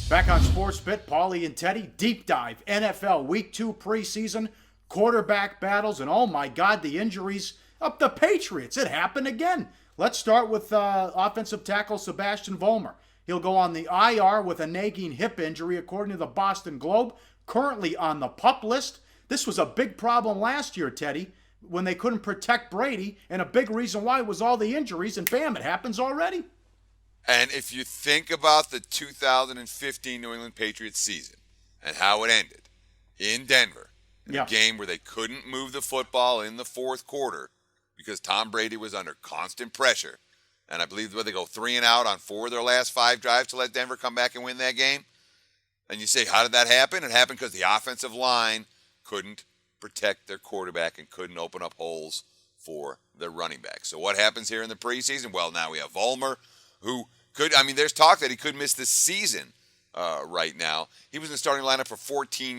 Back on Sports Bit, Pauly and Teddy, deep dive, NFL Week 2 preseason, quarterback battles, and oh my God, the injuries of the Patriots. It happened again. Let's start with offensive tackle Sebastian Vollmer. He'll go on the IR with a nagging hip injury, according to the Boston Globe, currently on the PUP list. This was a big problem last year, Teddy, when they couldn't protect Brady, and a big reason why was all the injuries, and bam, it happens already. And if you think about the 2015 New England Patriots season and how it ended in Denver, in a game where they couldn't move the football in the fourth quarter because Tom Brady was under constant pressure, and I believe they go 3 and out on 4 of their last 5 drives to let Denver come back and win that game. And you say, how did that happen? It happened because the offensive line couldn't protect their quarterback and couldn't open up holes for their running back. So what happens here in the preseason? Well, now we have Vollmer, who there's talk that he could miss this season right now. He was in the starting lineup for 14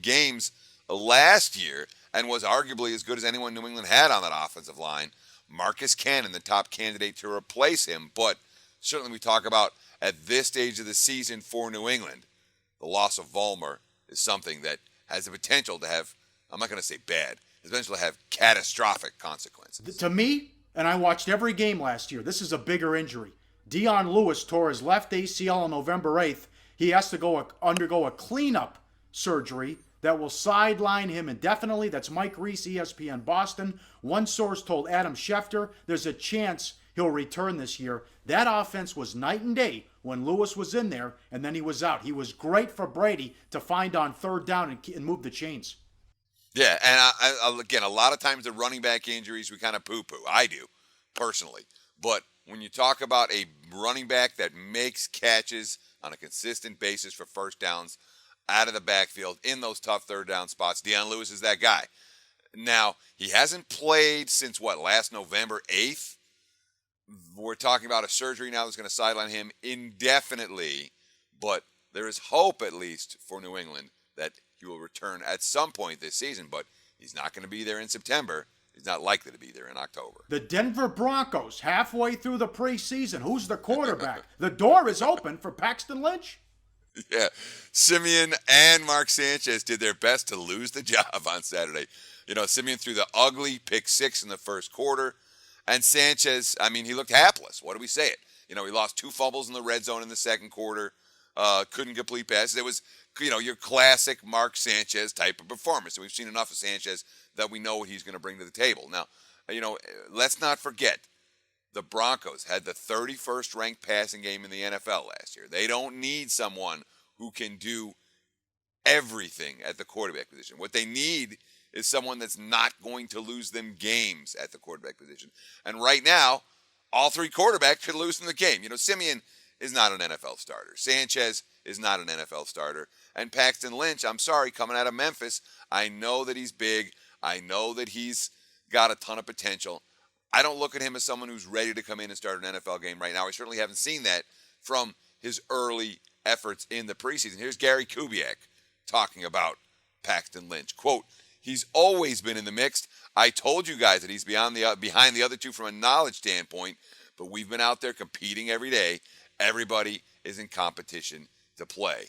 games last year and was arguably as good as anyone New England had on that offensive line. Marcus Cannon, the top candidate to replace him. But certainly we talk about at this stage of the season for New England, the loss of Vollmer is something that has the potential to have, I'm not going to say bad, has the potential to have catastrophic consequences. To me, and I watched every game last year, this is a bigger injury. Dion Lewis tore his left ACL on November 8th. He has to undergo a cleanup surgery that will sideline him indefinitely. That's Mike Reese, ESPN Boston. One source told Adam Schefter there's a chance he'll return this year. That offense was night and day when Lewis was in there, and then he was out. He was great for Brady to find on third down and move the chains. Yeah, and again, a lot of times the running back injuries we kind of poo-poo. I do, personally. But when you talk about a running back that makes catches on a consistent basis for first downs out of the backfield in those tough third down spots, Dion Lewis is that guy. Now, he hasn't played since, last November 8th? We're talking about a surgery now that's going to sideline him indefinitely. But there is hope, at least, for New England that he will return at some point this season, but he's not going to be there in September. He's not likely to be there in October. The Denver Broncos, halfway through the preseason. Who's the quarterback? The door is open for Paxton Lynch. Yeah. Simeon and Mark Sanchez did their best to lose the job on Saturday. Simeon threw the ugly pick 6 in the first quarter, and Sanchez, he looked hapless. What do we say it? He lost 2 fumbles in the red zone in the second quarter. Couldn't complete passes. It was, your classic Mark Sanchez type of performance. And we've seen enough of Sanchez that we know what he's going to bring to the table. Now, let's not forget, the Broncos had the 31st ranked passing game in the NFL last year. They don't need someone who can do everything at the quarterback position. What they need is someone that's not going to lose them games at the quarterback position. And right now, all 3 quarterbacks could lose them the game. Simeon is not an NFL starter. Sanchez is not an NFL starter. And Paxton Lynch, I'm sorry, coming out of Memphis, I know that he's big. I know that he's got a ton of potential. I don't look at him as someone who's ready to come in and start an NFL game right now. I certainly haven't seen that from his early efforts in the preseason. Here's Gary Kubiak talking about Paxton Lynch. Quote, he's always been in the mix. I told you guys that he's behind the other 2 from a knowledge standpoint, but we've been out there competing every day. Everybody is in competition to play.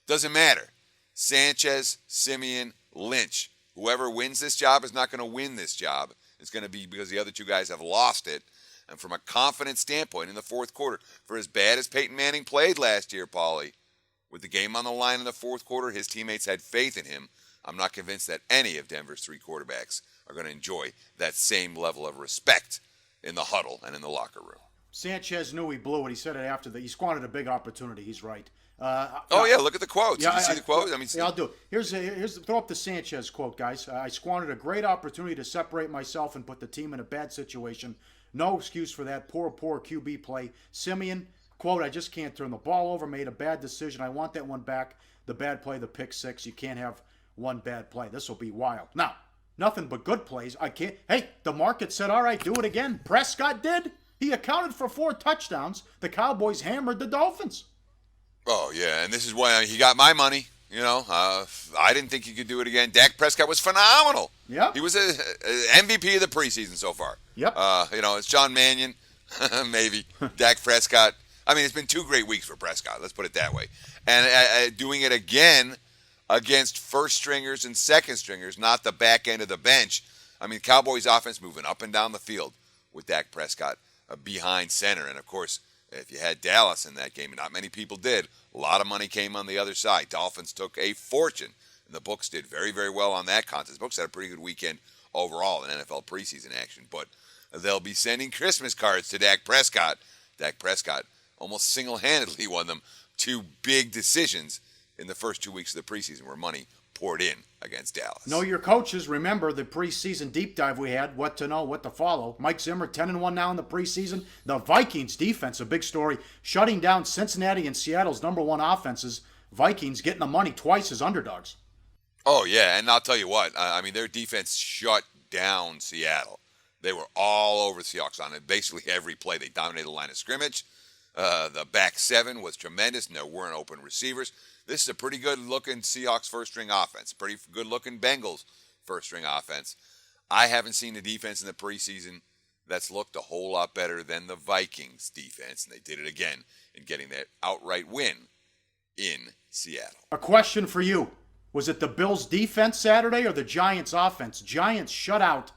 Doesn't matter. Sanchez, Simeon, Lynch. Whoever wins this job is not going to win this job. It's going to be because the other 2 guys have lost it. And from a confidence standpoint in the fourth quarter, for as bad as Peyton Manning played last year, Pauly, with the game on the line in the fourth quarter, his teammates had faith in him. I'm not convinced that any of Denver's 3 quarterbacks are going to enjoy that same level of respect in the huddle and in the locker room. Sanchez knew he blew it. He said it after he squandered a big opportunity. He's right. Look at the quotes. Did you see the quote? I'll do it. Here's throw up the Sanchez quote, guys. I squandered a great opportunity to separate myself and put the team in a bad situation. No excuse for that. Poor QB play. Simeon, quote, I just can't turn the ball over. Made a bad decision. I want that one back. The bad play, the pick 6. You can't have one bad play. This will be wild. Now, nothing but good plays. Hey, the market said, all right, do it again. Prescott did. He accounted for 4 touchdowns. The Cowboys hammered the Dolphins. Oh, yeah, and this is why he got my money. I didn't think he could do it again. Dak Prescott was phenomenal. Yeah. He was a MVP of the preseason so far. Yep. It's John Mannion, maybe. Dak Prescott, I mean, it's been 2 great weeks for Prescott. Let's put it that way. And doing it again against first stringers and second stringers, not the back end of the bench. I mean, Cowboys offense moving up and down the field with Dak Prescott behind center. And, of course, if you had Dallas in that game, and not many people did, a lot of money came on the other side. Dolphins took a fortune. And the books did very, very well on that contest. The books had a pretty good weekend overall in NFL preseason action. But they'll be sending Christmas cards to Dak Prescott. Dak Prescott almost single-handedly won them 2 big decisions in the first 2 weeks of the preseason where money poured in against Dallas. Know your coaches. Remember the preseason deep dive we had, what to know, what to follow. Mike Zimmer, 10-1 now in the preseason. The Vikings defense, a big story, shutting down Cincinnati and Seattle's number 1 offenses. Vikings getting the money twice as underdogs. Oh, yeah, and I'll tell you what. I mean, their defense shut down Seattle. They were all over the Seahawks on it. Basically every play, they dominated the line of scrimmage. The back 7 was tremendous, and there weren't open receivers. This is a pretty good-looking Seahawks first-string offense. Pretty good-looking Bengals first-string offense. I haven't seen a defense in the preseason that's looked a whole lot better than the Vikings defense, and they did it again in getting that outright win in Seattle. A question for you. Was it the Bills' defense Saturday or the Giants' offense? Giants shut out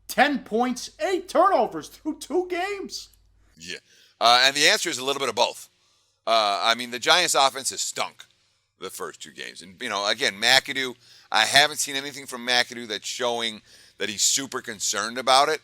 10 points, 8 turnovers through 2 games. Yeah. And the answer is a little bit of both. I mean, the Giants' offense has stunk the first 2 games. And, again, McAdoo, I haven't seen anything from McAdoo that's showing that he's super concerned about it.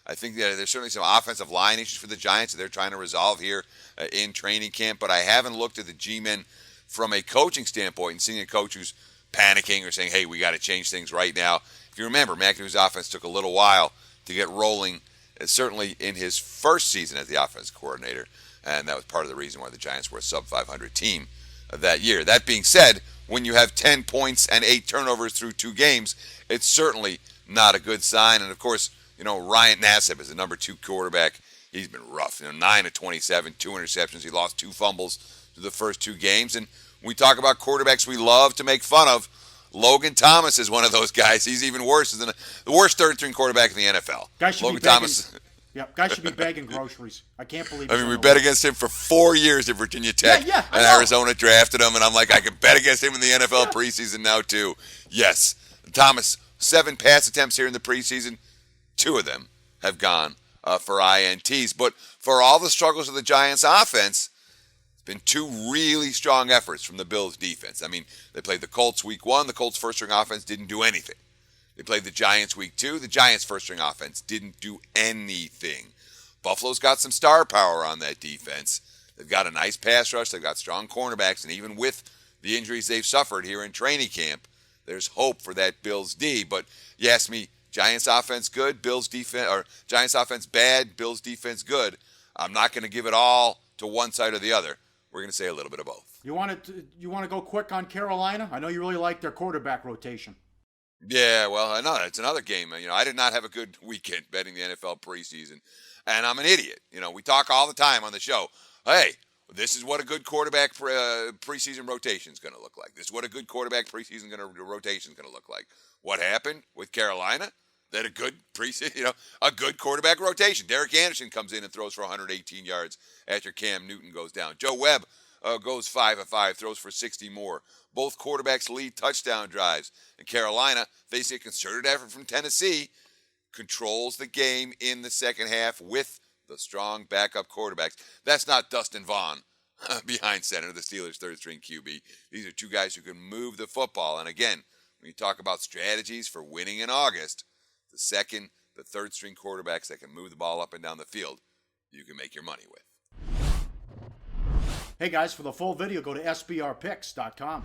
I think that there's certainly some offensive line issues for the Giants that they're trying to resolve here in training camp. But I haven't looked at the G-men from a coaching standpoint and seeing a coach who's panicking or saying, hey, we got to change things right now. If you remember, McAdoo's offense took a little while to get rolling, certainly in his first season as the offense coordinator, and that was part of the reason why the Giants were a sub-500 team that year. That being said, when you have 10 points and 8 turnovers through 2 games, it's certainly not a good sign. And, of course, Ryan Nassib is the number 2 quarterback. He's been rough. 9 of 27, 2 interceptions. He lost 2 fumbles through the first 2 games. And when we talk about quarterbacks we love to make fun of, Logan Thomas is one of those guys. He's even worse than the worst third-string quarterback in the NFL. Logan Thomas. Yeah, guy should be bagging groceries. I can't believe. I mean, we bet against him for 4 years at Virginia Tech, and Arizona drafted him, and I'm like, I can bet against him in the NFL preseason now too. Yes, Thomas, 7 pass attempts here in the preseason, 2 of them have gone for INTs. But for all the struggles of the Giants' offense, been 2 really strong efforts from the Bills' defense. I mean, they played the Colts week 1. The Colts' first-string offense didn't do anything. They played the Giants week 2. The Giants' first-string offense didn't do anything. Buffalo's got some star power on that defense. They've got a nice pass rush. They've got strong cornerbacks. And even with the injuries they've suffered here in training camp, there's hope for that Bills' D. But you ask me, Giants' offense good, Bills' defense, or Giants' offense bad, Bills' defense good. I'm not going to give it all to one side or the other. We're going to say a little bit of both. You want to go quick on Carolina? I know you really like their quarterback rotation. Yeah, well, I know it's another game. I did not have a good weekend betting the NFL preseason, and I'm an idiot. We talk all the time on the show. Hey, this is what a good quarterback preseason rotation is going to look like. This is what a good quarterback preseason rotation is going to look like. What happened with Carolina? That a good preseason, a good quarterback rotation. Derek Anderson comes in and throws for 118 yards after Cam Newton goes down. Joe Webb goes 5 of 5, throws for 60 more. Both quarterbacks lead touchdown drives. And Carolina, facing a concerted effort from Tennessee, controls the game in the second half with the strong backup quarterbacks. That's not Dustin Vaughn behind center, the Steelers' third-string QB. These are 2 guys who can move the football. And again, when you talk about strategies for winning in August, the second, the third-string quarterbacks that can move the ball up and down the field, you can make your money with. Hey guys, for the full video, go to sbrpicks.com.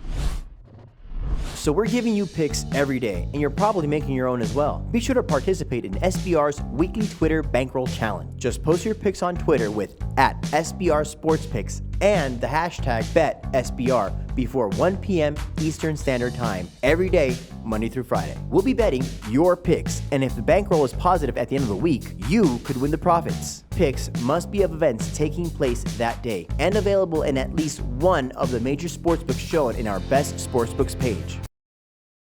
So we're giving you picks every day, and you're probably making your own as well. Be sure to participate in SBR's weekly Twitter Bankroll Challenge. Just post your picks on Twitter with @SBRSportsPicks and the hashtag BetSBR before 1 p.m. Eastern Standard Time every day, Monday through Friday. We'll be betting your picks, and if the bankroll is positive at the end of the week, you could win the profits. Picks must be of events taking place that day and available in at least one of the major sportsbooks shown in our Best Sportsbooks page.